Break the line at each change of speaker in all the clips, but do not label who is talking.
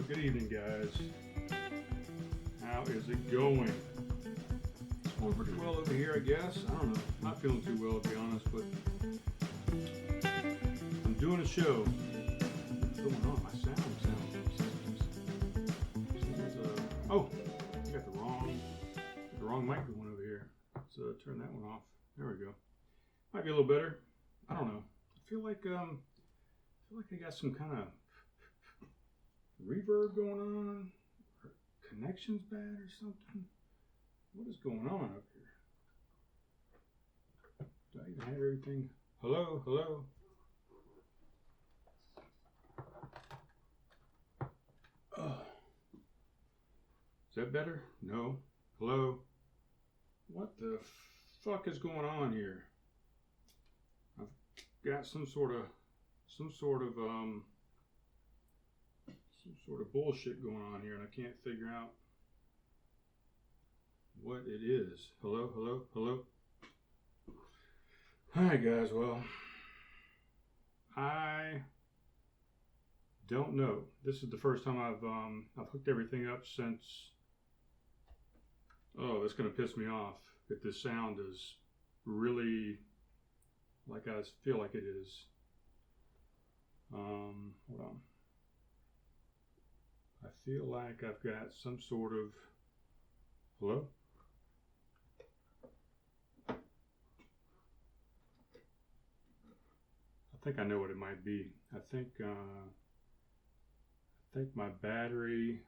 Good evening, guys. How is it going? It's going pretty well over here, I guess. I don't know. Not feeling too well, to be honest, but I'm doing a show. What's going on? My sound. Oh, I got the wrong microphone over here. Let's turn that one off. There we go. Might be a little better. I don't know. I feel like I got some kind of reverb going on, or connection's bad or something. What is going on up here? Do I even have everything? Hello? Oh. Is that better? No. Hello? What the fuck is going on here? I've got some sort of bullshit going on here, and I can't figure out what it is. Hello? Alright, guys, well, I don't know. This is the first time I've hooked everything up since. Oh, it's gonna piss me off if this sound is really like I feel like it is. Hold on. I feel like I've got some sort of. Hello? I think I know what it might be. I think my battery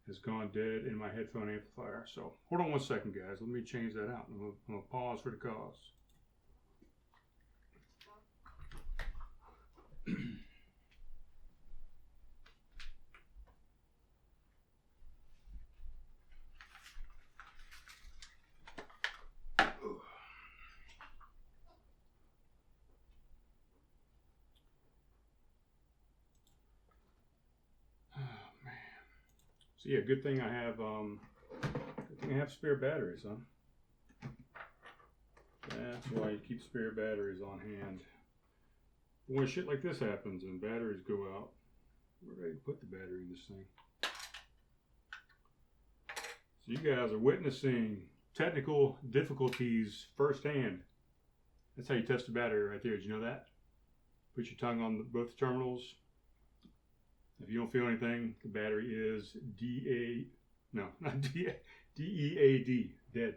has gone dead in my headphone amplifier. So hold on one second, guys. Let me change that out. I'm gonna pause for the cause. So yeah, good thing I have spare batteries, huh? That's why you keep spare batteries on hand. When shit like this happens and batteries go out, where do I put the battery in this thing? So you guys are witnessing technical difficulties firsthand. That's how you test the battery right there. Did you know that? Put your tongue on both terminals. If you don't feel anything, the battery is DEAD, dead.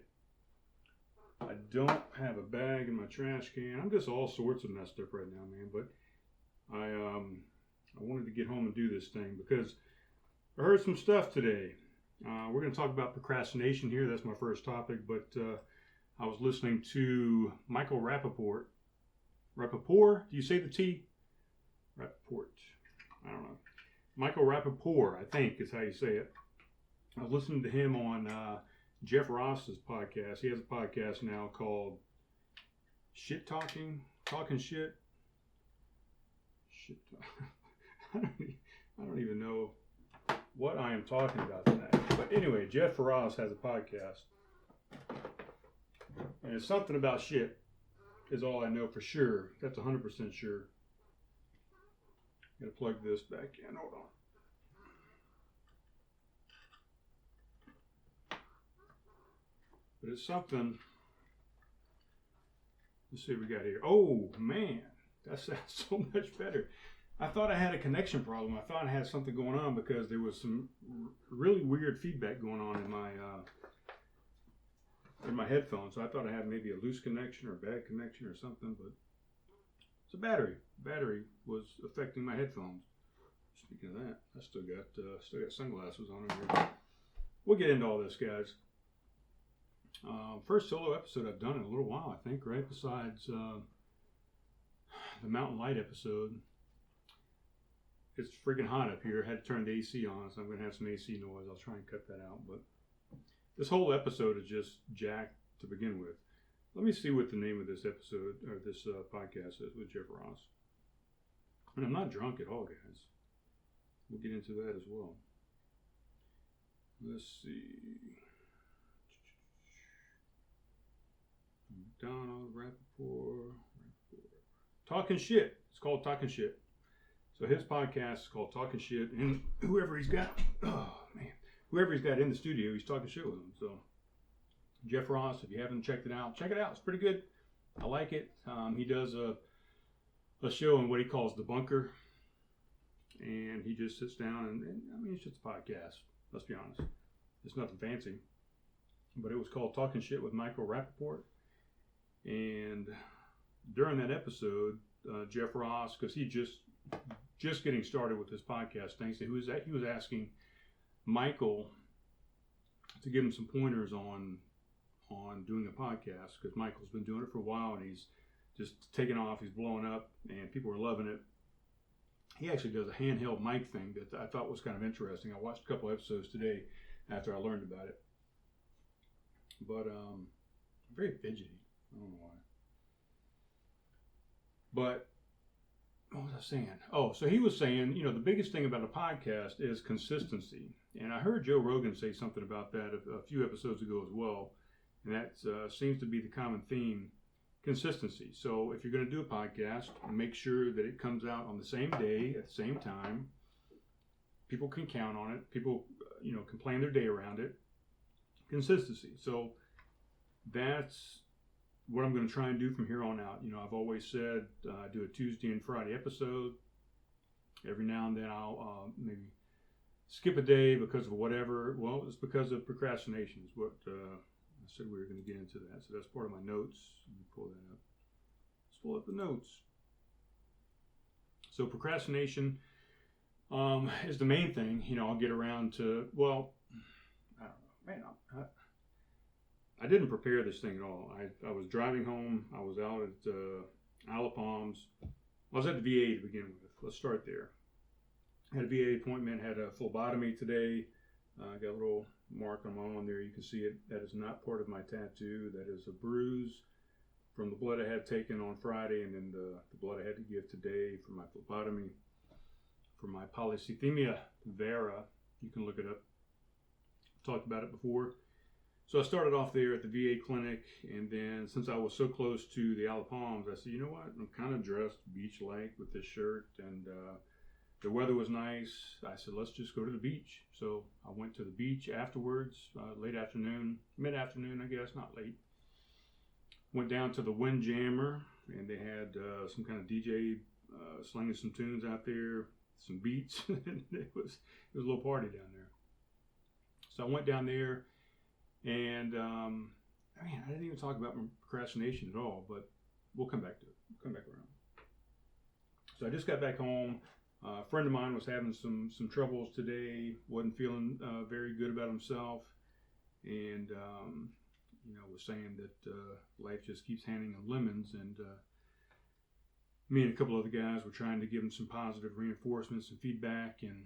I don't have a bag in my trash can. I'm just all sorts of messed up right now, man. But I wanted to get home and do this thing because I heard some stuff today. We're going to talk about procrastination here. That's my first topic. But I was listening to Michael Rappaport. Rappaport? Do you say the T? Rappaport. I don't know. Michael Rappaport, I think is how you say it. I was listening to him on Jeff Ross's podcast. He has a podcast now called Shit Talking Shit. I don't even know what I am talking about tonight. But anyway, Jeff Ross has a podcast. And it's something about shit is all I know for sure. That's 100% sure. Gotta plug this back in. Hold on. But it's something. Let's see what we got here. Oh man, that sounds so much better. I thought I had a connection problem. I thought I had something going on because there was some really weird feedback going on in my headphones. So I thought I had maybe a loose connection or a bad connection or something, but it's a battery. Battery was affecting my headphones. Speaking of that, I still got sunglasses on over here. We'll get into all this, guys. First solo episode I've done in a little while, I think, right? Besides the Mountain Light episode. It's freaking hot up here. I had to turn the AC on, so I'm going to have some AC noise. I'll try and cut that out. But this whole episode is just jacked to begin with. Let me see what the name of this episode or this podcast is with Jeff Ross. And I'm not drunk at all, guys. We'll get into that as well. Let's see. Donald Rappaport. Talking shit. It's called Talking Shit. So his podcast is called Talking Shit, and whoever he's got in the studio, he's talking shit with them. So Jeff Ross, if you haven't checked it out, check it out. It's pretty good. I like it. He does a show in what he calls the bunker, and he just sits down and I mean, it's just a podcast. Let's be honest. It's nothing fancy. But it was called Talking Shit with Michael Rappaport. And during that episode, Jeff Ross, because he just getting started with his podcast thing, so he was asking Michael to give him some pointers on doing a podcast, because Michael's been doing it for a while and he's just taking off, he's blowing up, and people are loving it. He actually does a handheld mic thing that I thought was kind of interesting. I watched a couple episodes today after I learned about it. But very fidgety. I don't know why. But what was I saying? Oh, so he was saying, the biggest thing about a podcast is consistency. And I heard Joe Rogan say something about that a few episodes ago as well. And that seems to be the common theme, consistency. So if you're going to do a podcast, make sure that it comes out on the same day at the same time. People can count on it. People, can plan their day around it. Consistency. So that's what I'm going to try and do from here on out. I've always said I do a Tuesday and Friday episode. Every now and then I'll maybe skip a day because of whatever. Well, it's because of procrastination is what I said we were going to get into that. So that's part of my notes. Let me pull that up. Let's pull up the notes. So procrastination is the main thing. I'll get around to, well, I don't know. Man, I didn't prepare this thing at all. I was driving home. I was out at Isle of Palms. I was at the VA to begin with. Let's start there. Had a VA appointment, had a phlebotomy today. Got a little mark on my arm there. You can see it. That is not part of my tattoo. That is a bruise from the blood I had taken on Friday, and then the blood I had to give today for my phlebotomy. For my polycythemia vera. You can look it up. Talked about it before. So I started off there at the VA clinic, and then since I was so close to the Isle of Palms, I said, you know what, I'm kind of dressed beach-like with this shirt, and the weather was nice. I said, let's just go to the beach. So I went to the beach afterwards, late afternoon, mid-afternoon, I guess, not late. Went down to the Windjammer, and they had some kind of DJ slinging some tunes out there, some beats. It was a little party down there. So I went down there. And, I didn't even talk about procrastination at all, but we'll come back to it. We'll come back around. So I just got back home. A friend of mine was having some troubles today, wasn't feeling very good about himself, and, was saying that life just keeps handing him lemons, and me and a couple other guys were trying to give him some positive reinforcements and feedback, and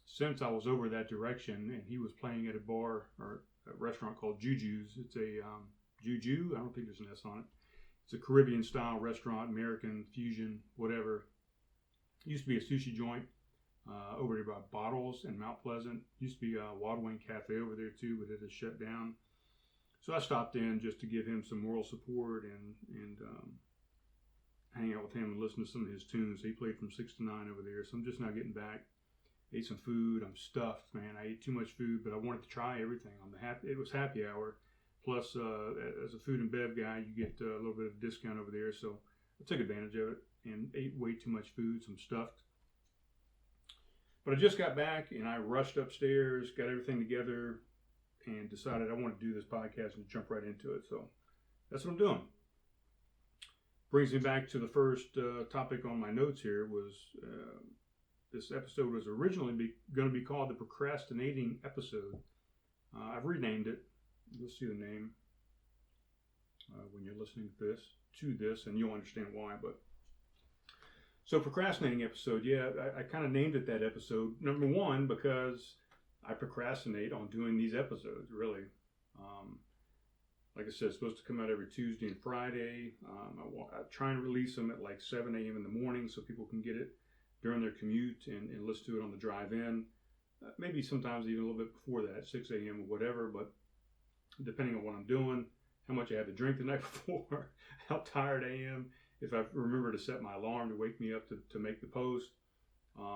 since I was over that direction, and he was playing at a bar, or a restaurant called Juju's. It's a Juju. I don't think there's an S on it. It's a Caribbean style restaurant, American fusion, whatever. It used to be a sushi joint over there by Bottles in Mount Pleasant. Used to be a Wild Wing Cafe over there too, but it has shut down. So I stopped in just to give him some moral support and hang out with him and listen to some of his tunes. He played from 6 to 9 over there. So I'm just now getting back. Ate some food. I'm stuffed, man. I ate too much food, but I wanted to try everything. It was happy hour. Plus, as a food and bev guy, you get a little bit of a discount over there. So I took advantage of it and ate way too much food, so I'm stuffed. But I just got back and I rushed upstairs, got everything together, and decided I want to do this podcast and jump right into it. So that's what I'm doing. Brings me back to the first topic on my notes here was... This episode was originally going to be called the procrastinating episode. I've renamed it. You'll see the name when you're listening to this, and you'll understand why. But so procrastinating episode, yeah, I kind of named it that episode. Number one, because I procrastinate on doing these episodes. Really, like I said, it's supposed to come out every Tuesday and Friday. I try and release them at like 7 a.m. in the morning so people can get it during their commute and listen to it on the drive in. Maybe sometimes even a little bit before that, 6 a.m. or whatever, but depending on what I'm doing, how much I had to drink the night before, how tired I am, if I remember to set my alarm to wake me up to make the post.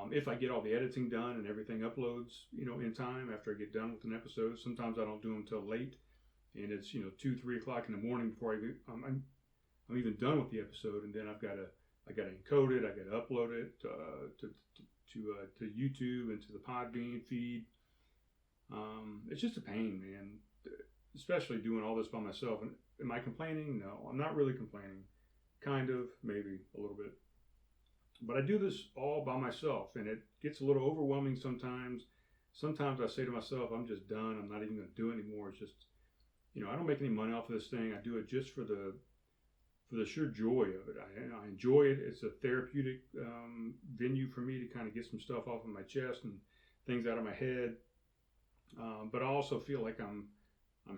If I get all the editing done and everything uploads, in time after I get done with an episode. Sometimes I don't do them until late, and it's 2-3 o'clock in the morning before I'm even done with the episode, and then I got to encode it, I got to upload it to YouTube and to the Podbean feed. It's just a pain, man. Especially doing all this by myself. And am I complaining? No, I'm not really complaining. Kind of, maybe a little bit. But I do this all by myself, and it gets a little overwhelming sometimes. Sometimes I say to myself, I'm just done. I'm not even going to do it anymore. It's just, I don't make any money off of this thing. I do it just for the sheer joy of it. I enjoy it. It's a therapeutic venue for me to kind of get some stuff off of my chest and things out of my head. But I also feel like I'm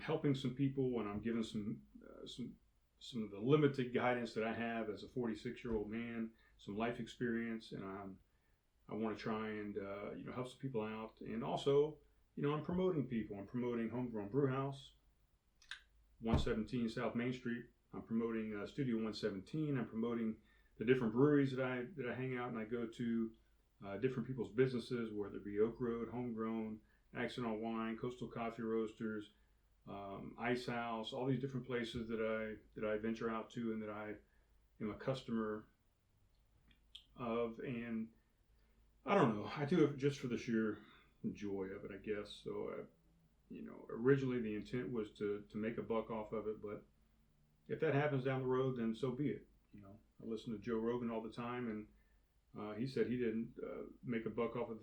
helping some people, and I'm giving some of the limited guidance that I have as a 46-year-old man, some life experience, and I want to try and help some people out. And also, I'm promoting people. I'm promoting Homegrown Brewhouse, 117 South Main Street. I'm promoting Studio 117. I'm promoting the different breweries that I hang out and I go to, different people's businesses, whether it be Oak Road, Homegrown, Accent on Wine, Coastal Coffee Roasters, Ice House, all these different places that I venture out to and that I am a customer of. And I don't know, I do it just for the sheer joy of it, I guess. So, originally the intent was to make a buck off of it, but if that happens down the road, then so be it. I listen to Joe Rogan all the time, and he said he didn't make a buck off of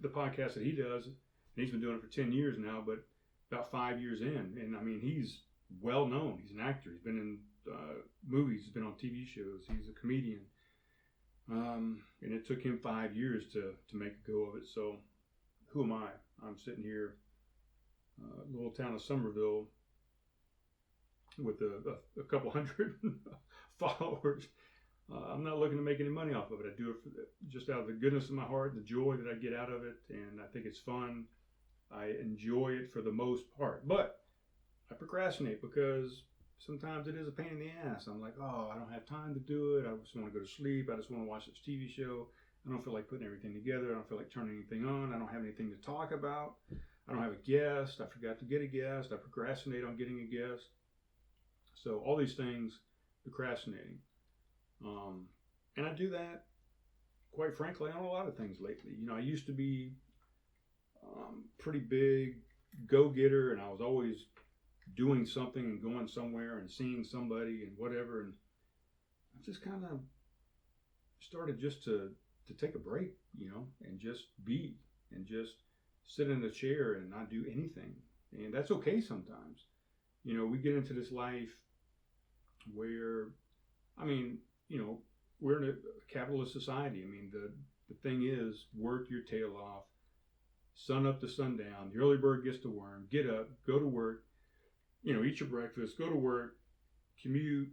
the podcast that he does, and he's been doing it for 10 years now, but about 5 years in, and I mean, he's well known. He's an actor. He's been in movies. He's been on TV shows. He's a comedian, and it took him 5 years to make a go of it. So, who am I? I'm sitting here, little town of Somerville, with a couple hundred followers. I'm not looking to make any money off of it. I do it just out of the goodness of my heart, the joy that I get out of it, and I think it's fun. I enjoy it for the most part, but I procrastinate because sometimes it is a pain in the ass. I'm like, oh, I don't have time to do it. I just want to go to sleep. I just want to watch this TV show. I don't feel like putting everything together. I don't feel like turning anything on. I don't have anything to talk about. I don't have a guest. I forgot to get a guest. I procrastinate on getting a guest. So all these things, procrastinating. And I do that, quite frankly, on a lot of things lately. I used to be pretty big go-getter, and I was always doing something and going somewhere and seeing somebody and whatever. And I just kind of started just to take a break, and just be, and just sit in a chair and not do anything. And that's okay sometimes. We get into this life where, we're in a capitalist society. I mean, the thing is, work your tail off, sun up to sundown. The early bird gets the worm. Get up, go to work, eat your breakfast, go to work, commute,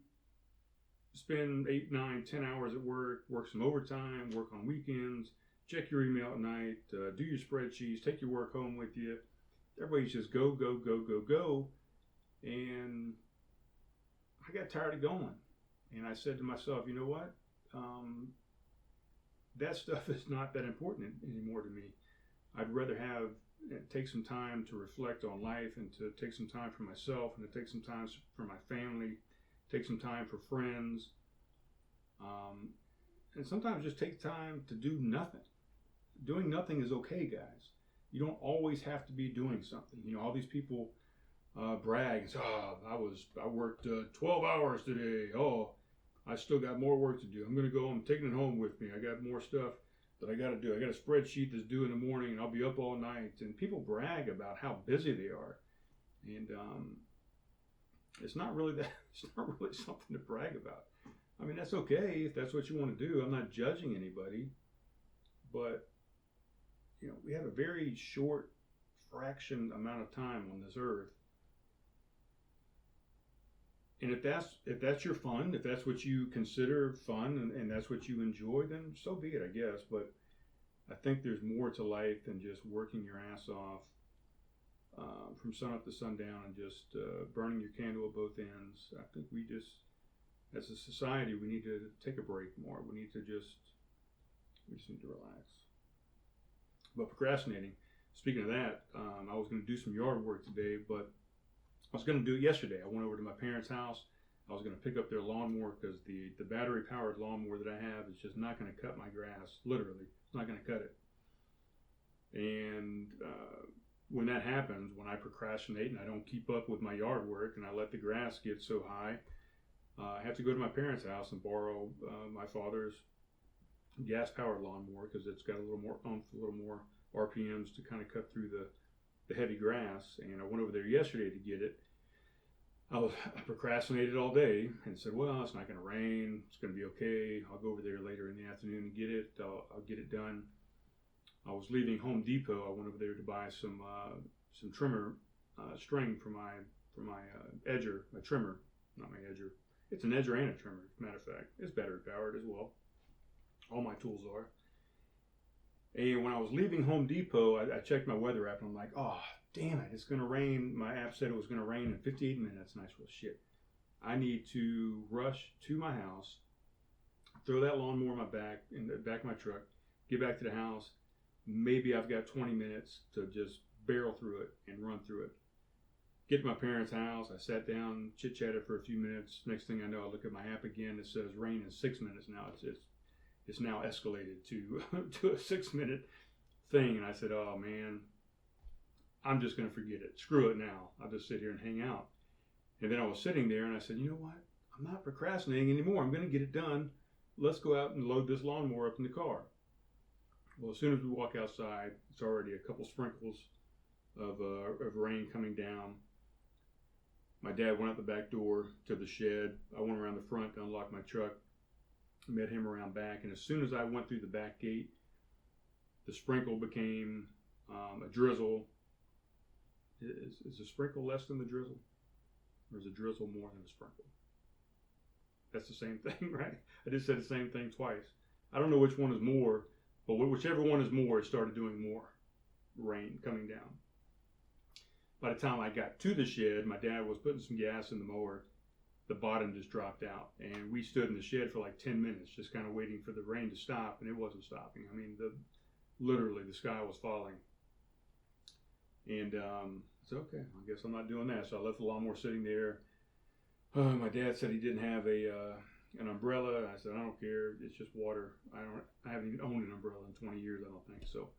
spend 8, 9, 10 hours at work some overtime, work on weekends, check your email at night, do your spreadsheets, take your work home with you. Everybody's just go, go, go, go, go. And I got tired of going. And I said to myself, you know what? That stuff is not that important anymore to me. I'd rather take some time to reflect on life, and to take some time for myself, and to take some time for my family, take some time for friends, and sometimes just take time to do nothing. Doing nothing is okay, guys. You don't always have to be doing something. All these people brag and say, oh, I worked 12 hours today. Oh, I still got more work to do. I'm going to go. I'm taking it home with me. I got more stuff that I got to do. I got a spreadsheet that's due in the morning, and I'll be up all night. And people brag about how busy they are, and it's not really something to brag about. I mean, that's okay if that's what you want to do. I'm not judging anybody, but we have a very short fraction amount of time on this earth. And if that's your fun, if that's what you consider fun, and that's what you enjoy, then so be it, I guess. But I think there's more to life than just working your ass off from sun up to sundown and just burning your candle at both ends. I think we just as a society, we need to take a break more. We need to just need to relax. But procrastinating, speaking of that, I was going to do some yard work today, but I was going to do it yesterday. I went over to my parents' house. I was going to pick up their lawnmower because the battery powered lawnmower that I have is just not going to cut my grass. Literally, it's not going to cut it. And when that happens, when I procrastinate and I don't keep up with my yard work and I let the grass get so high, I have to go to my parents' house and borrow my father's gas-powered lawnmower because it's got a little more oomph, a little more RPMs to kind of cut through the heavy grass. And I went over there yesterday to get it. I procrastinated all day and said, well, it's not going to rain. It's going to be okay. I'll go over there later in the afternoon and get it. I'll get it done. I was leaving Home Depot. I went over there to buy some trimmer string for my edger, my trimmer, not my edger. It's an edger and a trimmer, as a matter of fact. It's battery powered as well. All my tools are. And when I was leaving Home Depot, I checked my weather app and I'm like, oh, damn it, it's going to rain. My app said it was going to rain in 58 minutes. And I said, well, shit. I need to rush to my house, throw that lawnmower in the back of my truck, get back to the house. Maybe I've got 20 minutes to just barrel through it and run through it. Get to my parents' house. I sat down, chit-chatted for a few minutes. Next thing I know, I look at my app again. It says rain in 6 minutes now. It's now escalated to a 6-minute thing. And I said, oh, man, I'm just going to forget it. Screw it now. I'll just sit here and hang out. And then I was sitting there and I said, you know what? I'm not procrastinating anymore. I'm going to get it done. Let's go out and load this lawnmower up in the car. Well, as soon as we walk outside, it's already a couple sprinkles of rain coming down. My dad went out the back door to the shed. I went around the front to unlock my truck. Met him around back, and as soon as I went through the back gate, the sprinkle became a drizzle. Is a sprinkle less than the drizzle? Or is a drizzle more than a sprinkle? That's the same thing, right? I just said the same thing twice. I don't know which one is more, but whichever one is more, it started doing more rain coming down. By the time I got to the shed, my dad was putting some gas in the mower. The bottom just dropped out, and we stood in the shed for like 10 minutes just kind of waiting for the rain to stop, and it wasn't stopping. I mean, literally the sky was falling. And I said, okay, I guess I'm not doing that. So I left the lawnmower sitting there. My dad said he didn't have an umbrella. I said, I don't care, it's just water. I haven't even owned an umbrella in 20 years, I don't think. So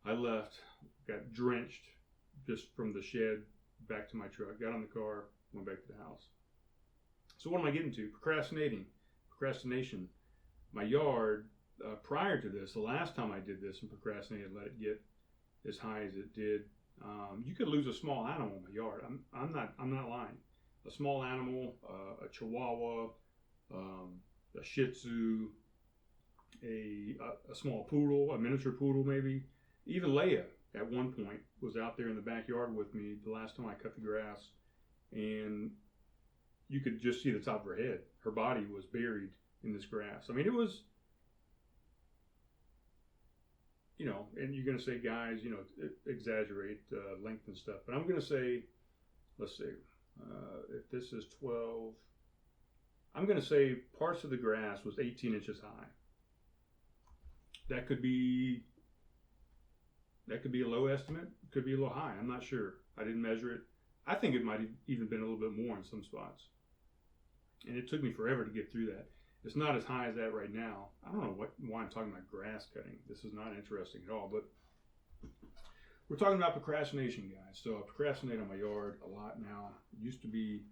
I left, got drenched just from the shed back to my truck, got in the car, went back to the house. So what am I getting to? Procrastination. My yard, prior to this, the last time I did this and procrastinated, let it get as high as it did, you could lose a small animal in my yard. I'm not lying. A small animal, a Chihuahua, a Shih Tzu, a small poodle, a miniature poodle maybe. Even Leia at one point was out there in the backyard with me the last time I cut the grass, and you could just see the top of her head. Her body was buried in this grass. I mean, it was, and you're going to say guys, exaggerate length and stuff. But I'm going to say, let's see, if this is 12, I'm going to say parts of the grass was 18 inches high. That could be a low estimate. It could be a little high. I'm not sure. I didn't measure it. I think it might have even been a little bit more in some spots. And it took me forever to get through that. It's not as high as that right now. I don't know why I'm talking about grass cutting. This is not interesting at all, but we're talking about procrastination, guys. So I procrastinate on my yard a lot now. It used to be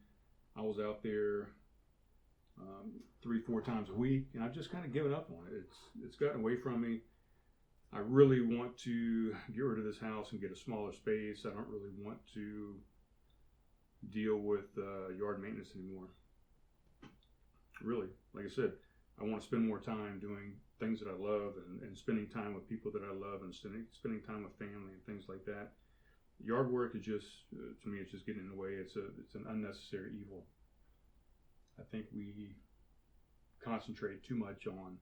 I was out there 3-4 times a week, and I've just kind of given up on it. It's gotten away from me. I really want to get rid of this house and get a smaller space. I don't really want to deal with yard maintenance anymore. Really, like I said, I want to spend more time doing things that I love and spending time with people that I love and spending time with family and things like that. Yard work is just, to me, it's just getting in the way. It's an unnecessary evil. I think we concentrate too much on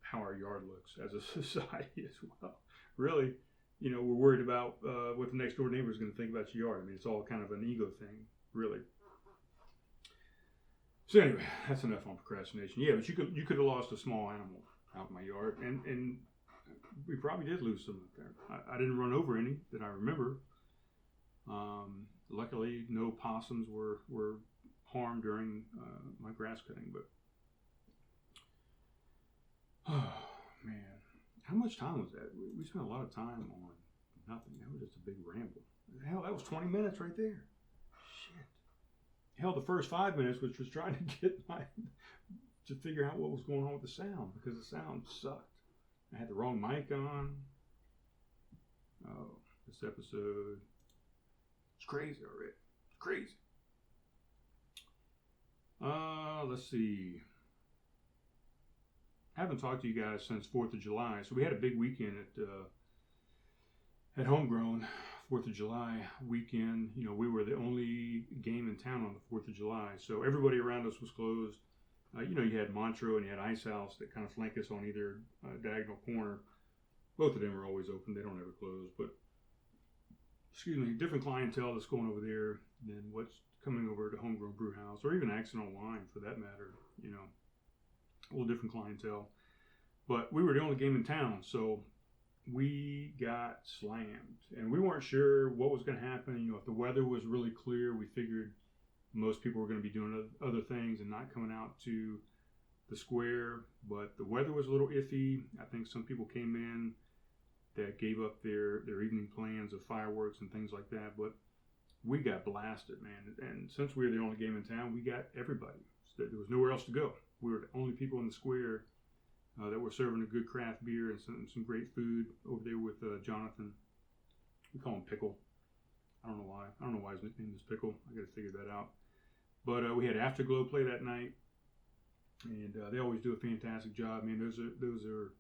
how our yard looks as a society as well. Really, we're worried about what the next door neighbor is going to think about your yard. I mean, it's all kind of an ego thing, really. So anyway, that's enough on procrastination. Yeah, but you could have lost a small animal out in my yard, and we probably did lose some up there. I didn't run over any that I remember. Luckily, no possums were harmed during my grass cutting. But oh man, how much time was that? We spent a lot of time on nothing. That was just a big ramble. Hell, that was 20 minutes right there. Shit. Hell, the first 5 minutes, which was trying to get to figure out what was going on with the sound, because the sound sucked. I had the wrong mic on. Oh, this episode. It's crazy already. It's crazy. Let's see. I haven't talked to you guys since 4th of July. So we had a big weekend at Homegrown. 4th of July weekend. You know, we were the only game in town on the 4th of July. So everybody around us was closed. You know, you had Montreux and you had Ice House that kind of flank us on either diagonal corner. Both of them are always open. They don't ever close. But, excuse me, different clientele that's going over there than what's coming over to Homegrown Brew House, or even Accidental Wine for that matter. You know, a little different clientele. But we were the only game in town, so we got slammed. And we weren't sure what was going to happen. You know, if the weather was really clear, we figured most people were going to be doing other things and not coming out to the square. But the weather was a little iffy. I think some people came in that gave up their evening plans of fireworks and things like that. But we got blasted, man. And since we were the only game in town, we got everybody. So there was nowhere else to go. We were the only people in the square that were serving a good craft beer and some great food over there with Jonathan. We call him Pickle. I don't know why. I don't know why his nickname is Pickle. I got to figure that out. But we had Afterglow play that night, and they always do a fantastic job. Man, those are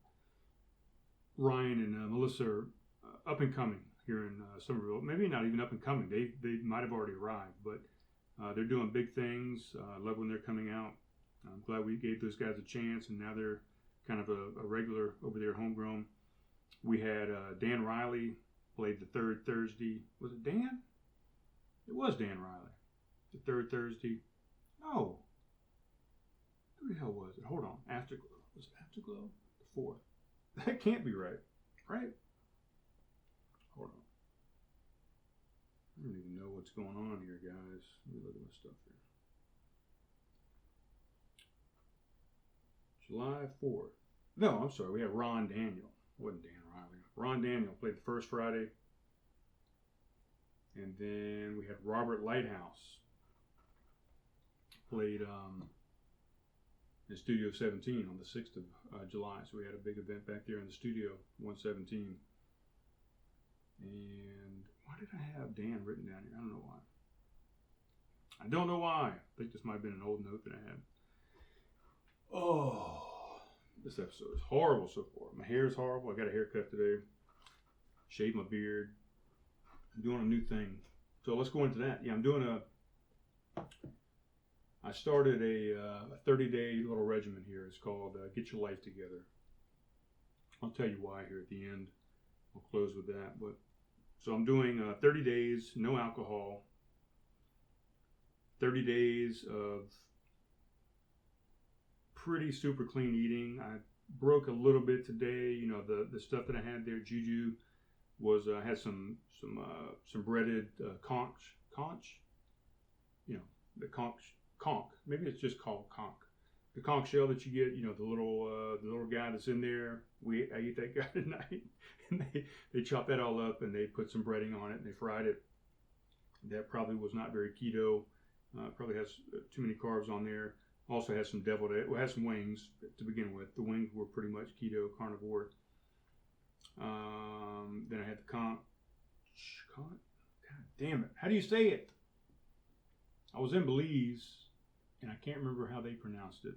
Ryan and Melissa are up and coming here in Somerville. Maybe not even up and coming. They might have already arrived, but they're doing big things. I love when they're coming out. I'm glad we gave those guys a chance, and now they're kind of a regular over there at Homegrown. We had Dan Riley played the third Thursday. Was it Dan? It was Dan Riley. The third Thursday. No. Who the hell was it? Hold on. Afterglow. Was it Afterglow? The fourth. That can't be right. Right? Hold on. I don't even know what's going on here, guys. Let me look at my stuff here. July 4th. No, I'm sorry. We had Ron Daniel. It wasn't Dan Riley. Ron Daniel played the first Friday. And then we had Robert Lighthouse. Played in Studio 17 on the 6th of July. So we had a big event back there in the studio, 117. And why did I have Dan written down here? I don't know why. I don't know why. I think this might have been an old note that I had. Oh, this episode is horrible so far. My hair is horrible. I got a haircut today. Shaved my beard. I'm doing a new thing. So let's go into that. Yeah, I'm doing I started a 30-day little regimen here. It's called Get Your Life Together. I'll tell you why here at the end. I'll close with that. But so I'm doing 30 days, no alcohol. 30 days of pretty super clean eating. I broke a little bit today. You know, the stuff that I had there, Juju, was I had some breaded conch. You know, the conch. Maybe it's just called conch. The conch shell that you get, you know, the little guy that's in there. I ate that guy tonight, and they chopped that all up and they put some breading on it and they fried it. That probably was not very keto. Probably has too many carbs on there. Also has some deviled egg. Well, it has some wings to begin with. The wings were pretty much keto, carnivore. Then I had the conch. God damn it! How do you say it? I was in Belize, and I can't remember how they pronounced it.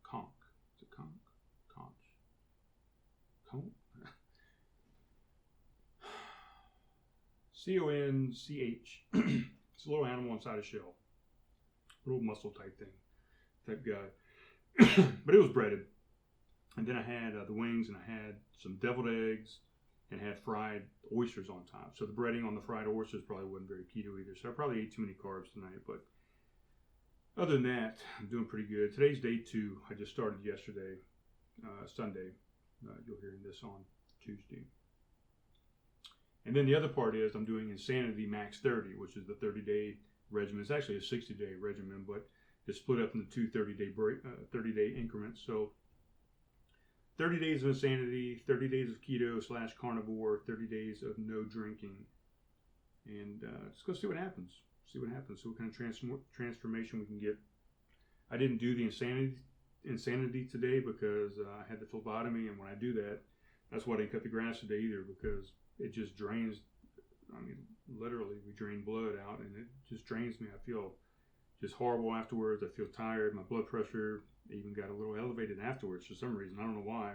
Conch. Is it conch? Conch. Conch? C-O-N-C-H. It's a little animal inside a shell. Little muscle type guy. But it was breaded. And then I had the wings, and I had some deviled eggs, and had fried oysters on top. So the breading on the fried oysters probably wasn't very keto either. So I probably ate too many carbs tonight. But Other than that, I'm doing pretty good. Today's day 2. I just started yesterday, Sunday. You'll hear this on Tuesday. And then the other part is I'm doing Insanity Max 30, which is the 30-day regimen. It's actually a 60-day regimen, but it's split up into two 30-day increments. So 30 days of insanity, 30 days of keto/carnivore, 30 days of no drinking. And just go see what happens. See what what kind of transformation we can get. I didn't do the insanity today because I had the phlebotomy, and when I do that, that's why I didn't cut the grass today either, because it just drains. I mean, literally, we drain blood out, and it just drains me. I feel just horrible afterwards. I feel tired. My blood pressure even got a little elevated afterwards for some reason. I don't know why.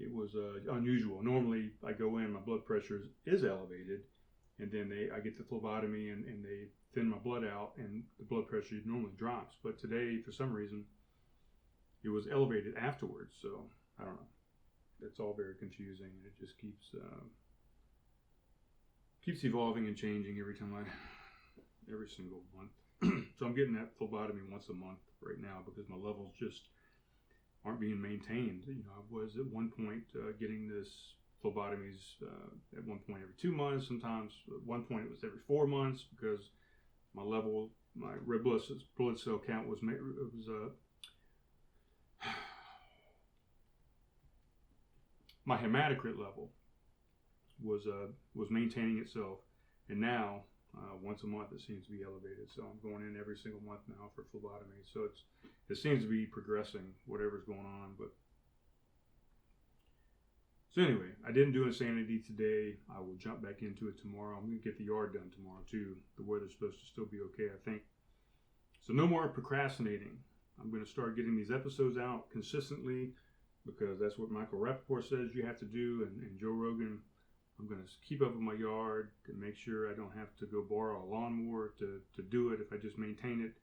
It was unusual. Normally, I go in, my blood pressure is elevated, and then I get the phlebotomy, and they thin my blood out, and the blood pressure normally drops. But today, for some reason, it was elevated afterwards. So I don't know. It's all very confusing, and it just keeps evolving and changing every single month. So I'm getting that phlebotomy once a month right now because my levels just aren't being maintained. I was at one point getting this phlebotomies at one point every 2 months. Sometimes at one point it was every 4 months because my red blood cell count was my hematocrit level was maintaining itself, and now once a month it seems to be elevated. So I'm going in every single month now for phlebotomy. So it seems to be progressing, whatever's going on. But so anyway, I didn't do insanity today. I will jump back into it tomorrow. I'm going to get the yard done tomorrow too. The weather's supposed to still be okay, I think. So no more procrastinating. I'm going to start getting these episodes out consistently because that's what Michael Rappaport says you have to do, and Joe Rogan. I'm going to keep up with my yard and make sure I don't have to go borrow a lawnmower to do it if I just maintain it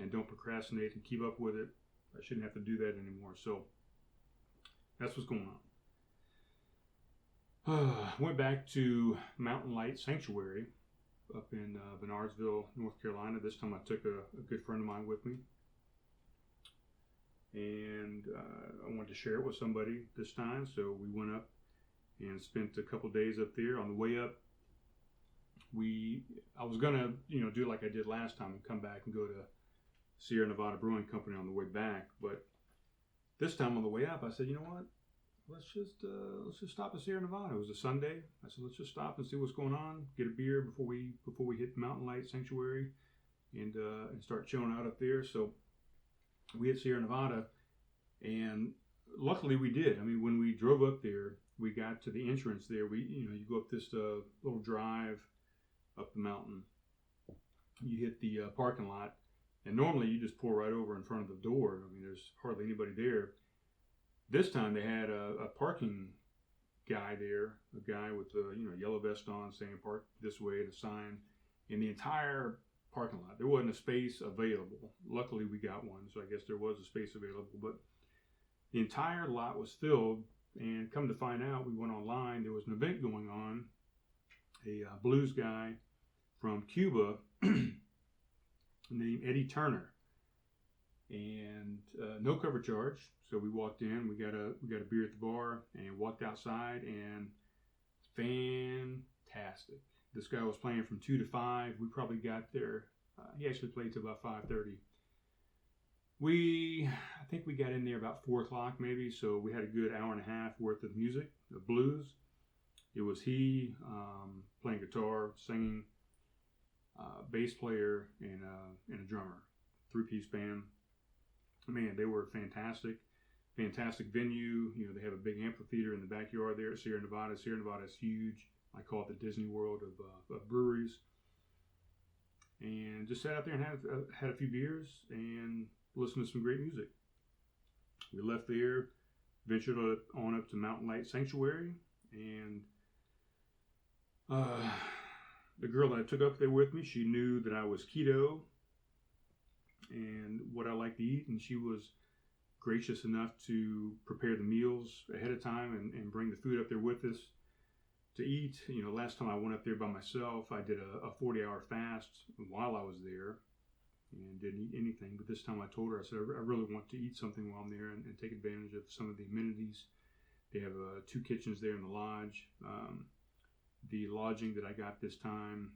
and don't procrastinate and keep up with it. I shouldn't have to do that anymore. So that's what's going on. Went back to Mountain Light Sanctuary up in Bernardsville, North Carolina. This time I took a good friend of mine with me. And I wanted to share it with somebody this time. So we went up and spent a couple days up there. On the way up, I was gonna, do like I did last time and come back and go to Sierra Nevada Brewing Company on the way back. But this time on the way up, I said, you know what? Let's just stop at Sierra Nevada. It was a Sunday. I said, let's just stop and see what's going on. Get a beer before we hit Mountain Light Sanctuary, and start chilling out up there. So we hit Sierra Nevada, and luckily we did. I mean, when we drove up there, we got to the entrance there. You go up this little drive up the mountain. You hit the parking lot, and normally you just pull right over in front of the door. I mean, there's hardly anybody there. This time they had a parking guy there, a guy with a yellow vest on saying park this way and a sign in the entire parking lot. There wasn't a space available. Luckily we got one, so I guess there was a space available, but the entire lot was filled. And come to find out, we went online, there was an event going on. A blues guy from Cuba named Eddie Turner, and no cover charge. So we walked in, we got a beer at the bar, and walked outside, and fantastic. This guy was playing from 2 to 5. We probably got there. He actually played till about 5:30. I think we got in there about 4 o'clock maybe, so we had a good hour and a half worth of music, of blues. It was he playing guitar, singing, bass player, and a drummer, 3-piece band. Man, they were fantastic venue. They have a big amphitheater in the backyard there at Sierra Nevada. Sierra Nevada is huge. I call it the Disney World of breweries. And just sat out there and had a few beers and listened to some great music. We left there, ventured on up to Mountain Light Sanctuary, and the girl that I took up there with me, she knew that I was keto and what I like to eat, and she was gracious enough to prepare the meals ahead of time and bring the food up there with us to eat. Last time I went up there by myself, I did a 40-hour fast while I was there. and didn't eat anything. But this time I told her, I said, I really want to eat something while I'm there and take advantage of some of the amenities. They have 2 kitchens there in the lodge. The lodging that I got this time,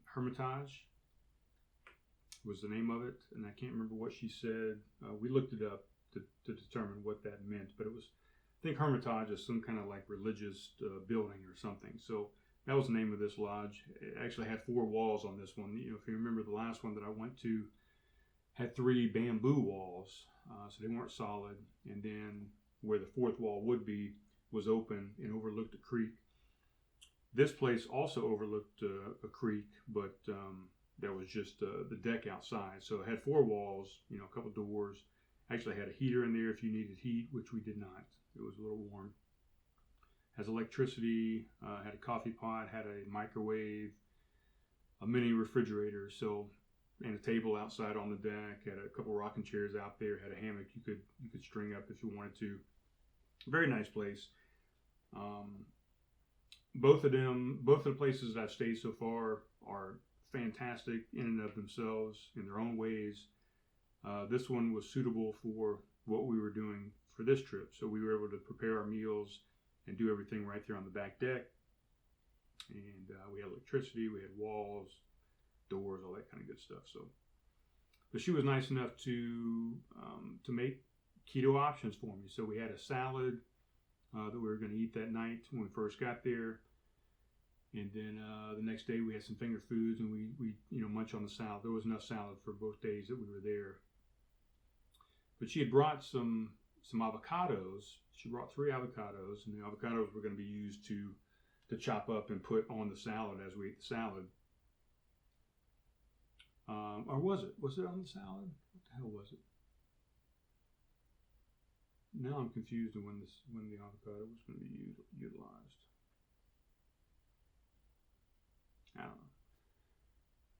Hermitage was the name of it, and I can't remember what she said. We looked it up to determine what that meant, but it was, I think Hermitage is some kind of like religious building or something. So that was the name of this lodge. It actually had 4 walls on this one. If you remember the last one that I went to had 3 bamboo walls, so they weren't solid. And then where the 4th wall would be was open and overlooked a creek. This place also overlooked a creek, but there was just the deck outside. So it had 4 walls, a couple doors. Actually had a heater in there if you needed heat, which we did not. It was a little warm. Has electricity, had a coffee pot, had a microwave, a mini refrigerator, and a table outside on the deck. Had a couple rocking chairs out there. Had a hammock you could string up if you wanted to. Very nice place. Both of the places that I've stayed so far are fantastic in and of themselves in their own ways. This one was suitable for what we were doing for this trip, so we were able to prepare our meals and do everything right there on the back deck. And we had electricity, we had walls, doors, all that kind of good stuff. But she was nice enough to make keto options for me. So we had a salad that we were going to eat that night when we first got there, and then the next day we had some finger foods, and we munch on the salad. There was enough salad for both days that we were there. But she had brought some avocados. She brought 3 avocados, and the avocados were going to be used to chop up and put on the salad as we ate the salad. Or was it? Was it on the salad? What the hell was it? Now I'm confused on when the avocado was going to be utilized. I don't know.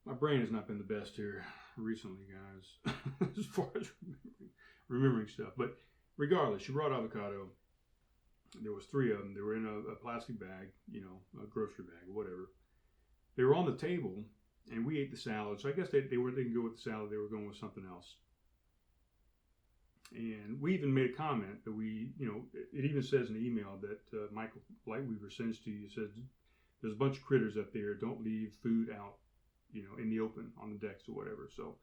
My brain has not been the best here recently, guys, as far as remembering stuff. But regardless, she brought avocado. There was 3 of them. They were in a plastic bag, a grocery bag or whatever. They were on the table, and we ate the salad. So I guess they didn't go with the salad. They were going with something else. And we even made a comment that it even says in the email that Michael Lightweaver sends to you. It says, there's a bunch of critters up there. Don't leave food out, in the open on the decks or whatever. So,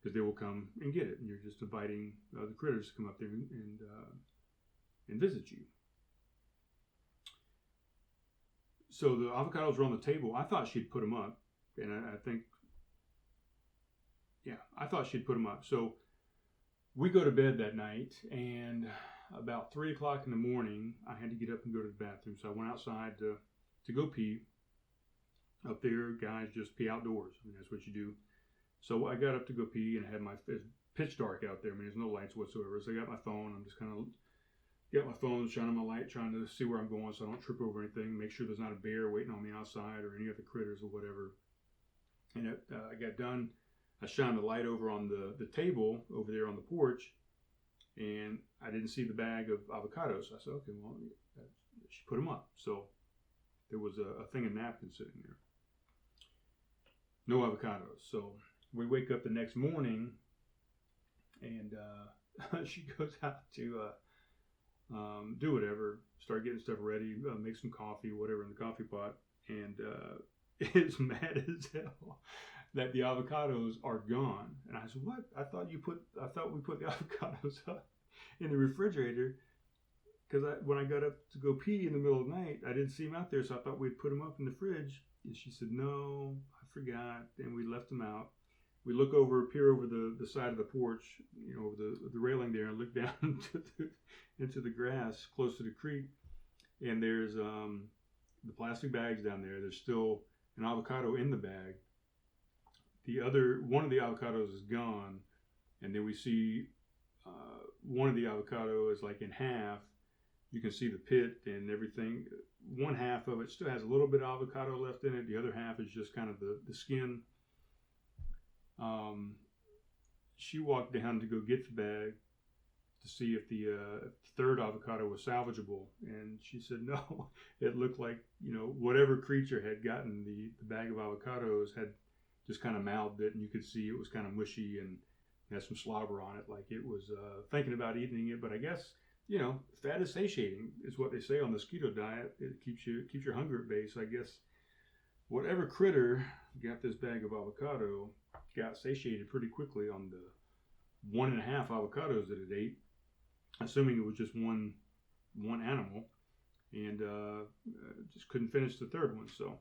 because they will come and get it. And you're just inviting the critters to come up there and visit you. So the avocados were on the table. I thought she'd put them up. And I thought she'd put them up. So we go to bed that night, and about 3 o'clock in the morning, I had to get up and go to the bathroom. So I went outside to go pee. Up there, guys just pee outdoors. I mean, that's what you do. So I got up to go pee, and I had it's pitch dark out there. I mean, there's no lights whatsoever. So I got my phone. I'm just kind of got my phone, shining my light, trying to see where I'm going so I don't trip over anything. Make sure there's not a bear waiting on me outside or any other critters or whatever. And I got done. I shined the light over on the table over there on the porch, and I didn't see the bag of avocados. So I said, okay, well, she put them up. So there was a thing of napkins sitting there. No avocados. So we wake up the next morning, and she goes out to do whatever, start getting stuff ready, make some coffee, whatever in the coffee pot, and is mad as hell that the avocados are gone. And I said, what? I thought we put the avocados up in the refrigerator, because when I got up to go pee in the middle of the night, I didn't see them out there, so I thought we'd put them up in the fridge. And she said, no, I forgot, and we left them out. We peer over the side of the porch, over the railing there, and look down into the grass close to the creek, and there's the plastic bags down there. There's still an avocado in the bag. One of the avocados is gone, and then we see one of the avocado is like in half. You can see the pit and everything. One half of it still has a little bit of avocado left in it. The other half is just kind of the skin. She walked down to go get the bag to see if the third avocado was salvageable, and she said no. It looked like whatever creature had gotten the bag of avocados had just kind of mouthed it, and you could see it was kind of mushy and had some slobber on it, like it was thinking about eating it. But I guess, fat is satiating, is what they say on the keto diet. It keeps your hunger at bay. So I guess whatever critter got this bag of avocado got satiated pretty quickly on the 1.5 avocados that it ate, assuming it was just one animal, and just couldn't finish the third one. So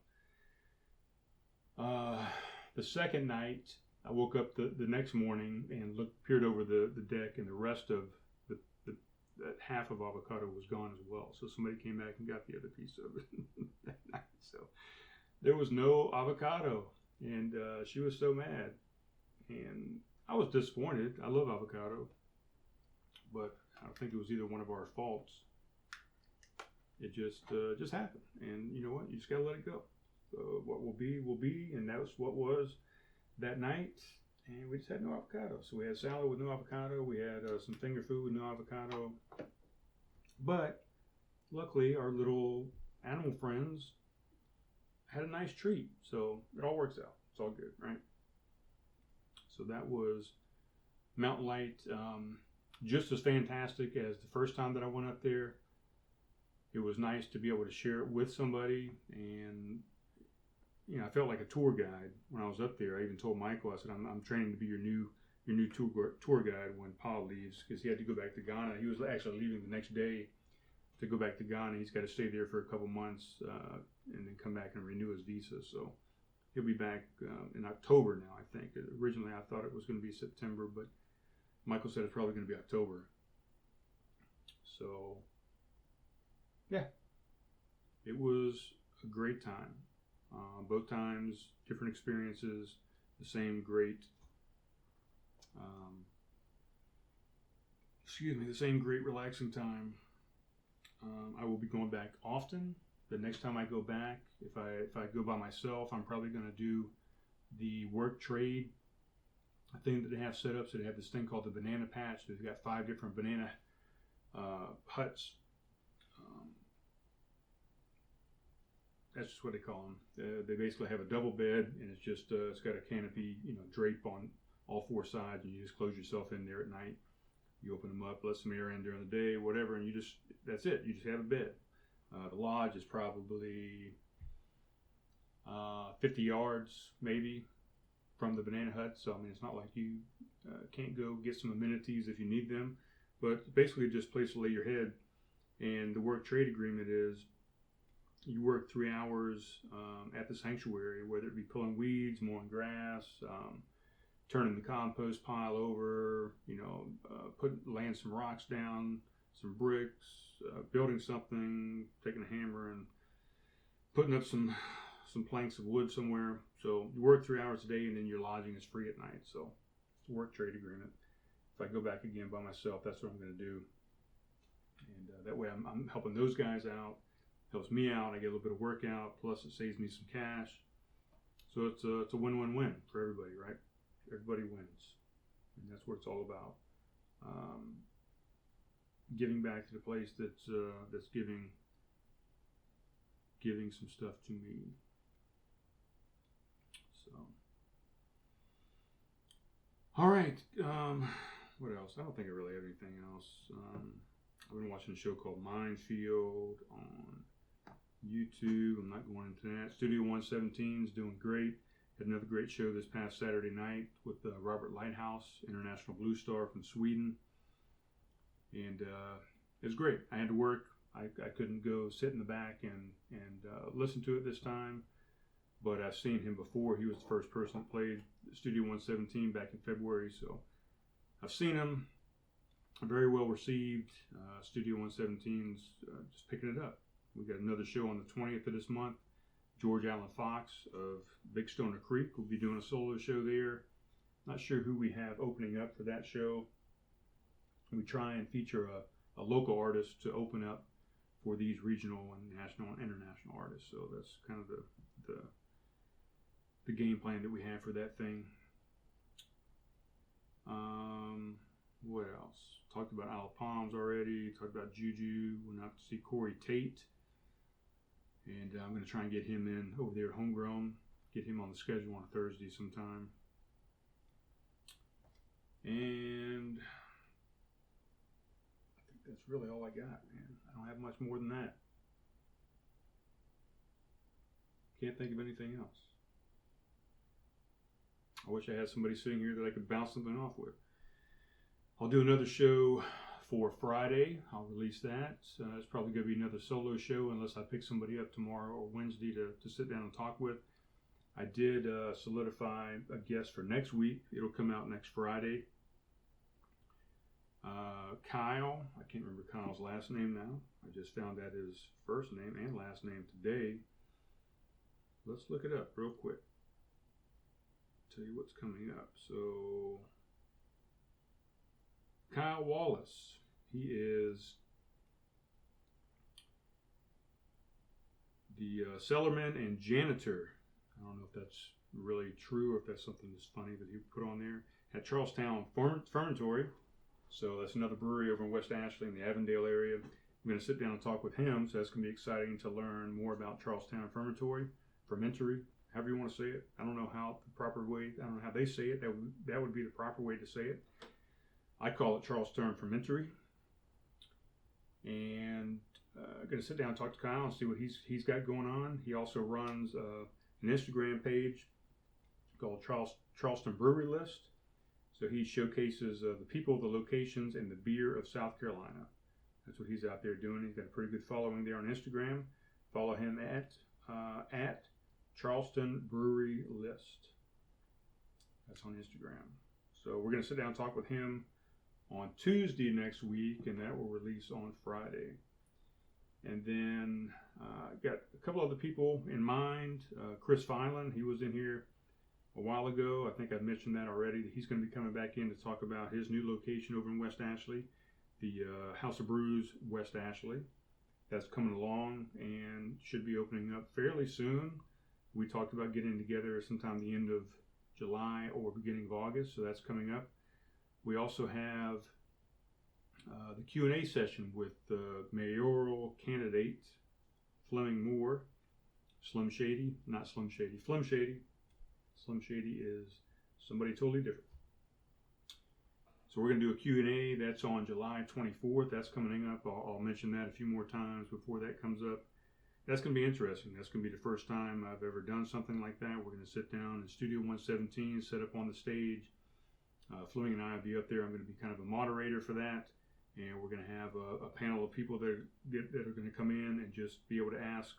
the second night, I woke up the next morning and peered over the deck, and the rest of that half of avocado was gone as well. So somebody came back and got the other piece of it that night. So there was no avocado, and she was so mad, and I was disappointed. I love avocado, but I don't think it was either one of our faults. It just happened, and you know what? You just gotta let it go. What will be, will be, and that was what was that night. And we just had no avocado. So we had salad with no avocado. We had some finger food with no avocado. But luckily, our little animal friends had a nice treat. So it all works out. It's all good, right? So that was Mountain Light. Just as fantastic as the first time that I went up there. It was nice to be able to share it with somebody, and I felt like a tour guide when I was up there. I even told Michael, I said, I'm training to be your new tour guide when Paul leaves, because he had to go back to Ghana. He was actually leaving the next day to go back to Ghana. He's got to stay there for a couple months and then come back and renew his visa. So he'll be back in October now, I think. Originally, I thought it was going to be September, but Michael said it's probably going to be October. So, yeah, it was a great time. Both times, different experiences, the same great, relaxing time. I will be going back often. The next time I go back, if I go by myself, I'm probably going to do the work trade thing that they have set up. So they have this thing called the banana patch. They've got 5 different banana huts. That's just what they call them. They basically have a double bed, and it's just it's got a canopy, drape on all 4 sides, and you just close yourself in there at night. You open them up, let some air in during the day, whatever, and that's it. You just have a bed. The lodge is probably 50 yards maybe from the banana hut. So I mean, it's not like you can't go get some amenities if you need them, but basically just a place to lay your head. And the work trade agreement is, you work 3 hours at the sanctuary, whether it be pulling weeds, mowing grass, turning the compost pile over, laying some rocks down, some bricks, building something, taking a hammer and putting up some planks of wood somewhere. So you work 3 hours a day, and then your lodging is free at night. So it's a work trade agreement. If I go back again by myself, that's what I'm going to do. And that way I'm helping those guys out. Helps me out. I get a little bit of workout, plus it saves me some cash. So it's a win-win-win for everybody, right? Everybody wins, and that's what it's all about. Giving back to the place that's giving some stuff to me. So, all right. What else? I don't think I really have anything else. I've been watching a show called Minefield on YouTube. I'm not going into that. Studio 117 is doing great. Had another great show this past Saturday night with Robert Lighthouse, international blue star from Sweden. And it was great. I had to work. I couldn't go sit in the back and listen to it this time. But I've seen him before. He was the first person that played Studio 117 back in February. So I've seen him. Very well received. Studio 117's just picking it up. We got another show on the 20th of this month. George Allen Fox of Big Stoner Creek will be doing a solo show there. Not sure who we have opening up for that show. We try and feature a local artist to open up for these regional and national and international artists. So that's kind of the game plan that we have for that thing. What else? Talked about Isle of Palms already. Talked about Juju. Went out to see Corey Tate. And I'm going to try and get him in over there at Homegrown. get him on the schedule on a Thursday sometime. And I think that's really all I got, man. I don't have much more than that. Can't think of anything else. I wish I had somebody sitting here that I could bounce something off with. I'll do another show for Friday. I'll release that. It's probably going to be another solo show unless I pick somebody up tomorrow or Wednesday to sit down and talk with. I did solidify a guest for next week. It'll come out next Friday. Kyle, I can't remember Kyle's last name now. I just found out his first name and last name today. Let's look it up real quick. Tell you what's coming up. So, Kyle Wallace. He is the cellarman and janitor. I don't know if that's really true or if that's something that's funny that he put on there. At Charlestown Fermentory. So that's another brewery over in West Ashley in the Avondale area. I'm going to sit down and talk with him. So that's going to be exciting to learn more about Charlestown Fermentory, however you want to say it. I don't know how the proper way, I don't know how they say it. That would be the proper way to say it. I call it Charlestown Fermentory. And I'm going to sit down and talk to Kyle and see what he's got going on. He also runs an Instagram page called Charleston Brewery List. So he showcases the people, the locations, and the beer of South Carolina. That's what he's out there doing. He's got a pretty good following there on Instagram. Follow him at Charleston Brewery List. That's on Instagram. So we're going to sit down and talk with him on Tuesday next week, and that will release on Friday. And then got a couple other people in mind. Chris Filan, he was in here a while ago. I think I mentioned that already. He's going to be coming back in to talk about his new location over in West Ashley, the House of Brews West Ashley. That's coming along and should be opening up fairly soon. We talked about getting together sometime the end of July or beginning of August, so that's coming up. We also have the Q&A session with the mayoral candidate, Fleming Moore. Slim Shady, not Slim Shady, Flim Shady. Slim Shady is somebody totally different. So we're going to do a Q&A. That's on July 24th. That's coming up. I'll mention that a few more times before that comes up. That's going to be interesting. That's going to be the first time I've ever done something like that. We're going to sit down in Studio 117, set up on the stage. Fleming and I will be up there. I'm going to be kind of a moderator for that. And we're going to have a panel of people that are going to come in and just be able to ask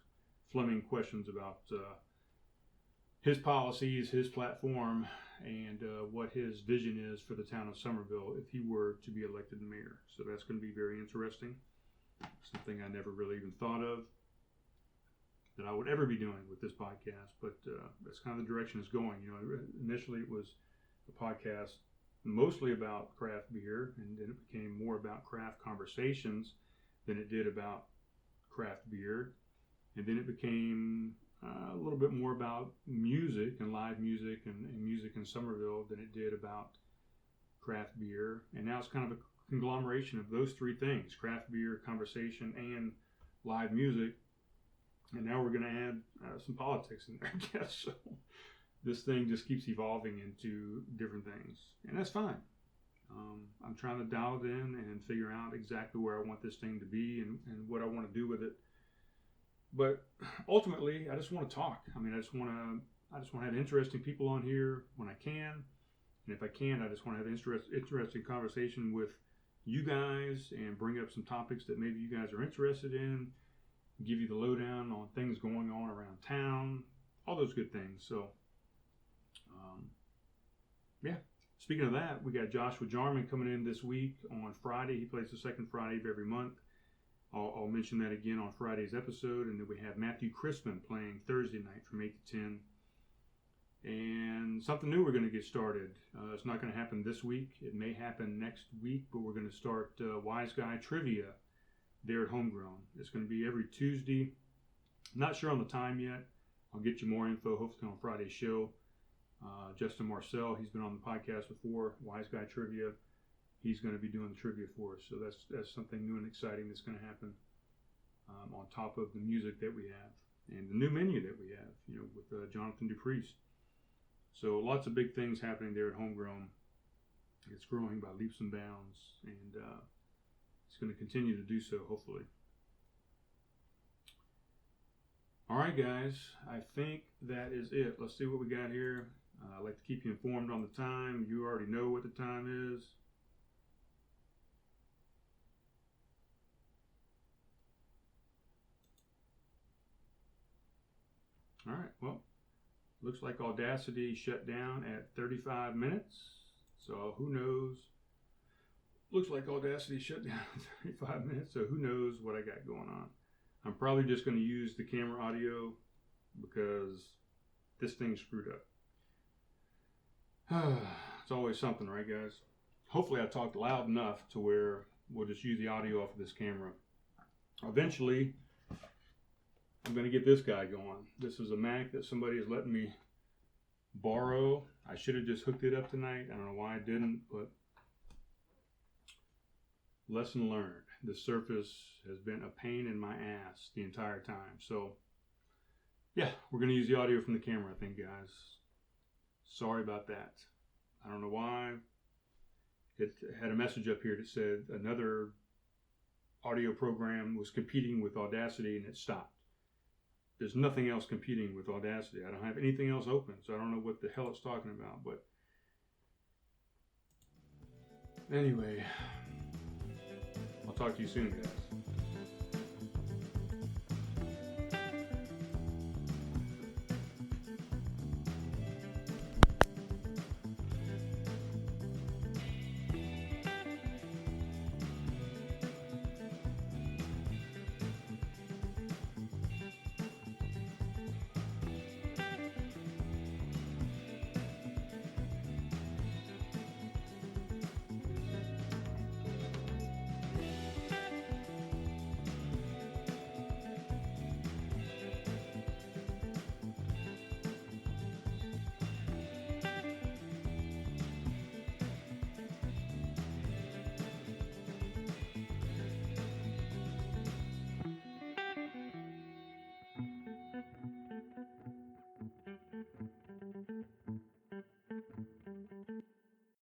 Fleming questions about his policies, his platform, and what his vision is for the town of Somerville if he were to be elected mayor. So that's going to be very interesting. Something I never really even thought of that I would ever be doing with this podcast, but that's kind of the direction it's going. You know, initially it was a podcast mostly about craft beer, and then it became more about craft conversations than it did about craft beer, and then it became a little bit more about music and live music and music in Somerville than it did about craft beer. And now it's kind of a conglomeration of those three things: craft beer, conversation, and live music. And now we're going to add some politics in there, I guess. So this thing just keeps evolving into different things, and that's fine. I'm trying to dial it in and figure out exactly where I want this thing to be and what I want to do with it. But ultimately, I just want to talk. I mean, I just want to have interesting people on here when I can, and if I can't, I just want to have interesting conversation with you guys and bring up some topics that maybe you guys are interested in. Give you the lowdown on things going on around town, all those good things. So, yeah. Speaking of that, we got Joshua Jarman coming in this week on Friday. He plays the second Friday of every month. I'll mention that again on Friday's episode. And then we have Matthew Crispin playing Thursday night from 8 to 10. And something new we're going to get started. It's not going to happen this week. It may happen next week, but we're going to start Wise Guy Trivia there at Homegrown. It's going to be every Tuesday. Not sure on the time yet. I'll get you more info hopefully on Friday's show. Justin Marcel, he's been on the podcast before. Wise Guy Trivia. He's going to be doing the trivia for us. So that's something new and exciting that's going to happen on top of the music that we have. and the new menu that we have, with Jonathan DuPriest. So lots of big things happening there at Homegrown. It's growing by leaps and bounds, and it's going to continue to do so, hopefully. All right, guys, I think that is it. Let's see what we got here. I'd like to keep you informed on the time. You already know what the time is. All right, well, looks like Audacity shut down at 35 minutes. So who knows? Looks like Audacity shut down at 35 minutes. So who knows what I got going on? I'm probably just going to use the camera audio because this thing's screwed up. It's always something, right, guys? Hopefully I talked loud enough to where we'll just use the audio off of this camera. Eventually, I'm going to get this guy going. This is a Mac that somebody is letting me borrow. I should have just hooked it up tonight. I don't know why I didn't, but lesson learned. The Surface has been a pain in my ass the entire time. So, yeah, we're going to use the audio from the camera, I think, guys. Sorry about that. I don't know why. It had a message up here that said another audio program was competing with Audacity and it stopped. There's nothing else competing with Audacity. I don't have anything else open, so I don't know what the hell it's talking about. But anyway, I'll talk to you soon, guys.